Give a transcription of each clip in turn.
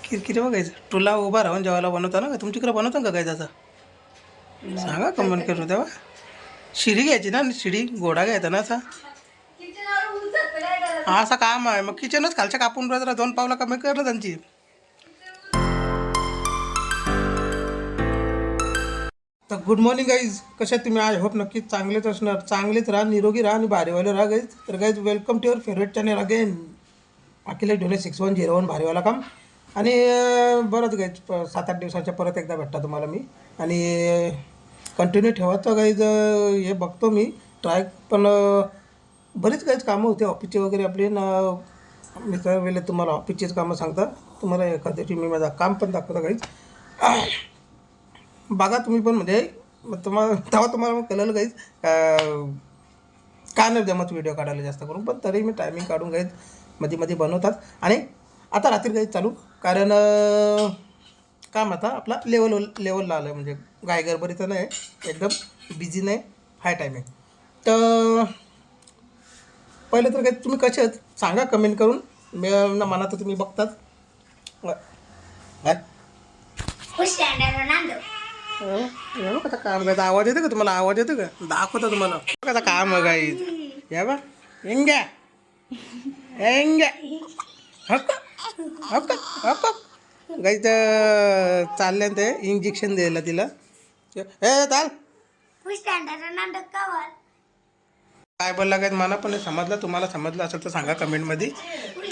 किरकिरी बघायचं तुला उभा राहून जेवायला बनवता ना का तुमच्याकडे बनवता का काय त्याचा सांगा कमेंट करून तेव्हा शिडी घ्यायची ना शिडी घोडा घ्यायचा ना असा असा काम आहे मग किचनच खालच्या कापून जरा 2 पावलं कमी कर ना त्यांची तर गुड मॉर्निंग गाईज कशा तुम्ही आय होप नक्कीच चांगलेच असणार चांगलेच राहा निरोगी राहा आणि भारीवाले राहा गाईज तर guys welcome to your favourite channel again Akhil Dhole 6101 भारीवाला काम आणि बरंच गाईज 7-8 दिवसाच्या परत एकदा भेटता तुम्हाला मी आणि कंटिन्यू ठेवायचं गाईज हे बघतो मी ट्राय पण बरेच काहीच कामं होते ऑफिसचे वगैरे आपले ना मी त्या वेळेला तुम्हाला ऑफिसचेच कामं सांगता तुम्हाला एखाद्याची मी माझं काम पण दाखवतो काहीच बघा तुम्ही पण म्हणजे तुम्हाला तेव्हा तुम्हाला कळलं काहीच का नाही जमत व्हिडिओ काढायला जास्त करून पण तरी मी टायमिंग काढून काहीच मध्ये मध्ये बनवतात आणि आता रात्री काहीच चालू कारण काम आता आपला लेवलला आलं म्हणजे गाय गडबडीचं नाही एकदम बिझी नाही हाय टायमिंग तर पहिले तर काही तुम्ही कसे आहेत सांगा कमेंट करून मी मनात तुम्ही बघतात कसं काम करायचं आवाज येतो का तुम्हाला आवाज येतो का दाखवता तुम्हाला कसं काम आहे गाईज या बा एंग्या एंग्या हक्क हक्क हक्क गाईच चालल्या ते इंजेक्शन द्यायला तिला हे चाल काय बोलला काय मला पण समजलं तुम्हाला समजलं असेल तर सांगा कमेंटमध्ये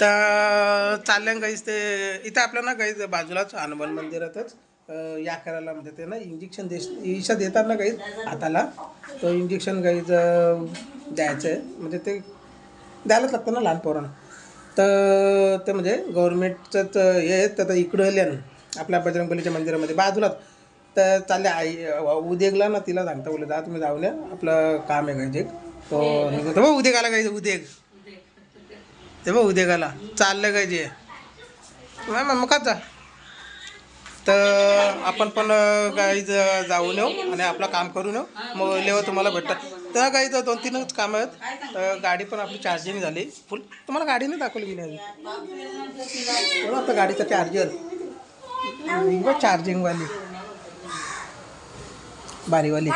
तर चालल्या गाईज ते इथं आपलं ना गाईज बाजूलाच हनुमान मंदिरातच या करायला म्हणजे ते ना इंजेक्शन ईशा देतात ना गाईज हाताला तो इंजेक्शन गाईज द्यायचं आहे म्हणजे ते द्यायलाच लागतं ना लहान पोरांना तर ते म्हणजे गव्हर्नमेंटचंच हे आहे तर इकडं आपल्या बजरंगबलीच्या मंदिरामध्ये बाजूलाच तर चालले आई उद्योगला ना तिला सांगता बोलले जा तुम्ही जाऊन या आपलं काम आहे गाईज एक तो निघतो बघ उद्योगाला गायचं उद्योग ते बघ उद्योगाला चाललं गायचे मग का जा तर आपण पण गाईज जाऊन येऊ आणि आपलं काम करून येऊ मग लेव तुम्हाला भेटतात तर गाईज 2-3च कामं आहेत तर गाडी पण आपली चार्जिंग झाली फुल तुम्हाला गाडी नाही दाखवली मी नाही आपलं गाडीचं चार्जर चार्जिंगवाली बारीवाली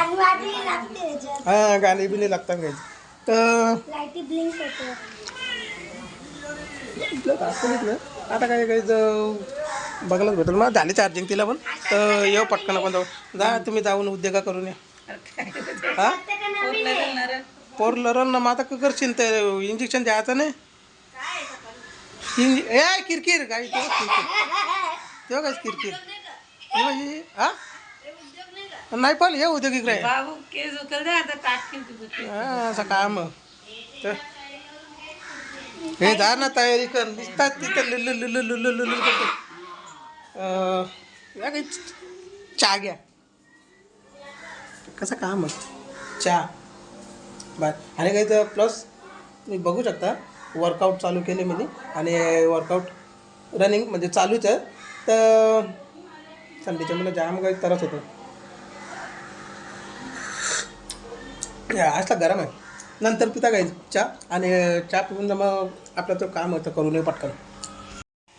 हां गाणी बी नाही लागतात गाईज तर दाखवलीच ना आता काय गाईज बघायलाच भेटेल मग झाली चार्जिंग तिला पण तर येऊ पटकन आपण जाऊ जा तुम्ही जाऊन उद्योगा करून या हां पोरलं ना मग आता का करशील ते इंजेक्शन द्यायचं नाही ए किरकिर गाई तेव्हा काहीच किरकिर हां नाही पण हे उद्योगिक राहील हां असं काम तर हे जा ना तयारी कर दिसतात तिथं लुल्लू करतो काही चहा घ्या कसं काम आहे चहा बाय आणि काही तर प्लस तुम्ही बघू शकता वर्कआउट चालू केले मी आणि वर्कआउट रनिंग म्हणजे चालूच आहे तर थंडीच्या मला जाम काही त्रास होतो असला गरम आहे नंतर पिता काही चहा आणि चहा पिऊन मग आपलं तो काम होतं करून येऊ पटकन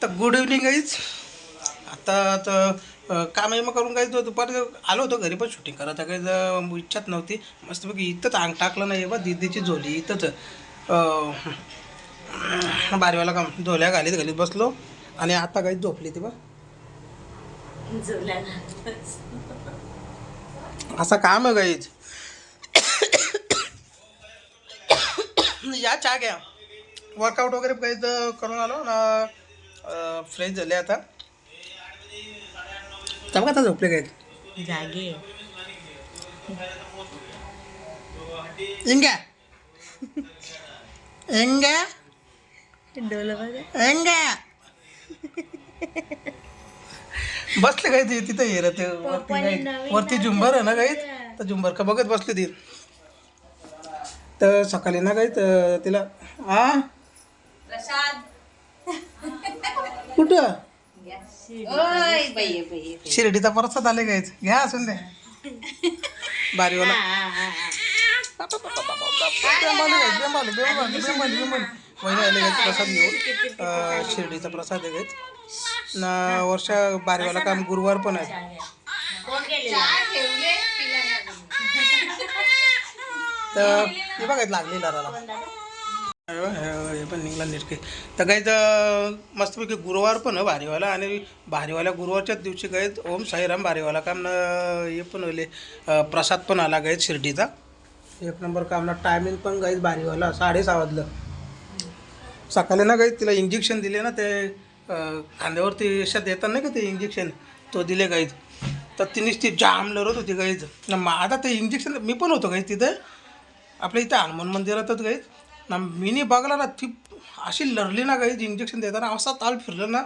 तर गुड इव्हनिंग गाईज आता तर काम मग करून काही दुपारी आलो होतो घरी पण शूटिंग करायचं काही इच्छाच नव्हती मस्तपैकी इथंच अंग टाकलं नाही बा दिदीची झोली इथंच बारीवाला काम झोल्या घालीत बसलो आणि आता काही झोपली ती बा असं काम आहे गाईज या चहा घ्या वर्कआउट वगैरे काही करून आलो ना फ्रेश झाले आता तेव्हा आता झोपले काय जागे इंग्या इंग्या डोलं बघा इंग्या बसले काय ते तिथं ये ते वरती झुंबर आहे ना काही तर झुंबर का बघत बसले ती तर सकाळी ना काही तर तिला हा कुठं शिर्डीचा प्रसाद आले गायच घ्या असून द्या बारीवाला बेंबाली आले गायच प्रसाद घेऊन शिर्डीचा प्रसाद आहे गायच ना वर्षा बारीवाला काम गुरुवार पण आहे. तर हे बघा लागली लाराला. हे पण निघला निरके. तर काही तर मस्तपैकी गुरुवार पण आहे भारीवाला. आणि भारीवाल्या गुरुवारच्याच दिवशी गायत ओम साईराम भारीवाला काम हे पण होले. प्रसाद पण आला गायत शिर्डीचा. एक नंबर काम ना. टायमिंग पण गाईत भारीवाला 6:30 वाजलं. सकाळी ना गाईत तिला इंजेक्शन दिले ना ते खांद्यावरती अशा देतात नाही का ते इंजेक्शन, तो दिले गाईत. तर तिनेच ती जाम लढत होती गाईत ना. आता ते इंजेक्शन मी पण होतो गाईत तिथं आपल्या इथं हनुमान मंदिरातच गाईत ना. मीनी बघला ना ती अशी लढली ना गाईत इंजेक्शन देताना असा ताल फिरलं ना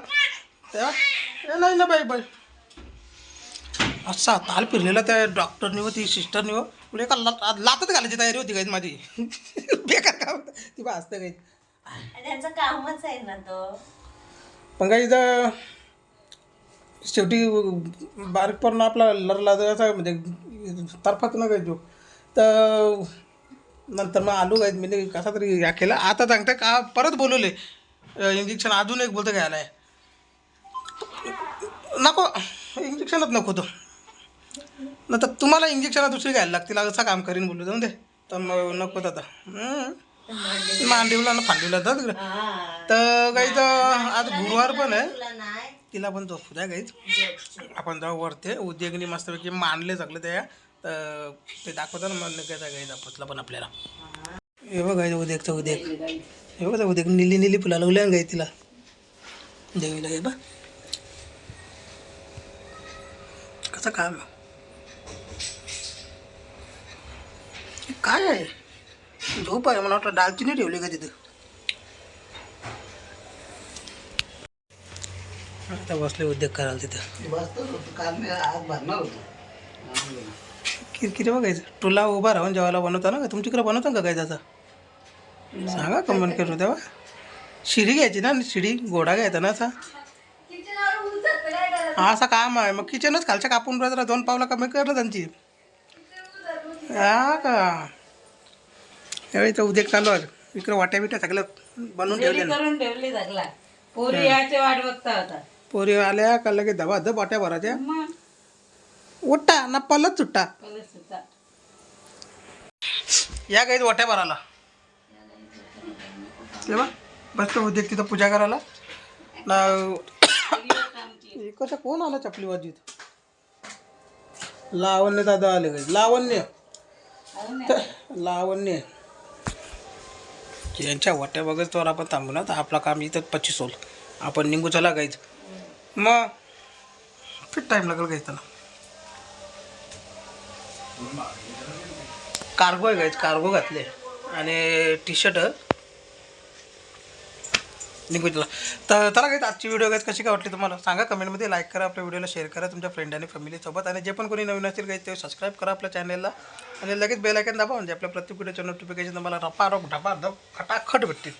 त्या नाही ना बाई असा ताल फिरलेला त्या डॉक्टरनी व ती सिस्टरनी व म्हणजे एका लातच घालायची तयारी होती गाईत माझी. बेकार काम ती बा असतं गाईत. त्यांचं कामच आहे ना तो. पण काही इथं शेवटी बारीक पण आपला लरला असा म्हणजे तरफात ना काही जो. तर नंतर मग आलो गाईत मी कसा तरी या केला. आता सांगते का परत बोलवले इंजेक्शन अजून एक बोलतं घ्यायला आहे. नको इंजेक्शनच नको तो. नंतर तुम्हाला इंजेक्शन दुसरी घ्यायला लागतील असं काम करीन बोललो जाऊन दे. तर मग नको आता मांडीवला ना फांडीवला तर तिकडे. तर गाईच आज गुरुवार पण आहे. तिला पण झोपू द्या गाईच. आपण जाऊ वरते उद्योगनी मस्तपैकी मांडले सगळे त्या. तर ते दाखवतं ना मग नका गाईच आपसला पण आपल्याला. हे बघ गाईच उद्योगचं उद्योग. हे बघा उद्योग निली निली फुला लावल्या गाई तिला देवीला. हे बघ कसं काम काय आहे. झोप आहे मला वाटतं दालचिनी ठेवली का तिथे. आता बसले उद्योग करायला तिथं. किरकिरे बघायचं तुला उभा राहून जेवायला बनवता ना का तुमच्याकडे बनवता का काय त्याचा सांगा कमेंट करून तेव्हा. शिडी घ्यायची ना शिडी घोडा घ्यायचा ना असा. हा असा काम आहे मग किचनच खालच्या कापून राहत 2 पावला कमी करलं त्यांची. हा का यावेळी उद्योग चालू आहे इकडे वाट्या बिट्या सगळं बनवून ठेवले ना. पोरी याची वाट बघता होता. पोरी आल्या का लगेच धबाधब वाट्या भरायच्या. उठा ना पलच सुट्टा या काही वाट्या भरायला. तेव्हा बसतो उद्योग तिथं पूजा करायला ना. कसं कोण आलं चपली वाजीत. लावण्य दादा आले काही लावण्य लावण्य यांच्या वाट्या बघत तर आपण थांबू ना. तर आपला काम इथं 25 होल आपण निघू चला गायच. मग फिट टाईम लागेल गायच त्याला. कार्गो आहे गायच कार्गो घातले आणि टी शर्ट निघू तुला. तर चला काही आजची व्हिडिओ गायच कशी काय वाटली तुम्हाला सांगा कमेंटमध्ये. लाईक करा आपल्या व्हिडिओला शेअर करा तुमच्या फ्रेंड आणि फॅमिलीसोबत. आणि जे पण कोणी नवीन असतील काही ते सबस्क्राईब करा आपल्या चॅनलला. आणि लगेच बेल आयकॉन दाबा म्हणजे आपल्या प्रत्येक व्हिडिओचं नोटिफिकेशन तुम्हाला रपारप ढपारप खटाखट भेटतील.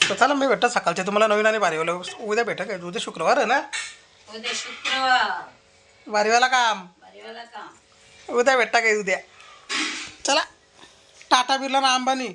तर चला मी भेटत सकाळचे तुम्हाला नवीन आणि बारीवाला उद्या भेटा काय. उद्या शुक्रवार आहे ना. उद्या शुक्रवार बारीवाला काम उद्या भेटता काय उद्या. चला टाटा बिर्ला ना अंबानी.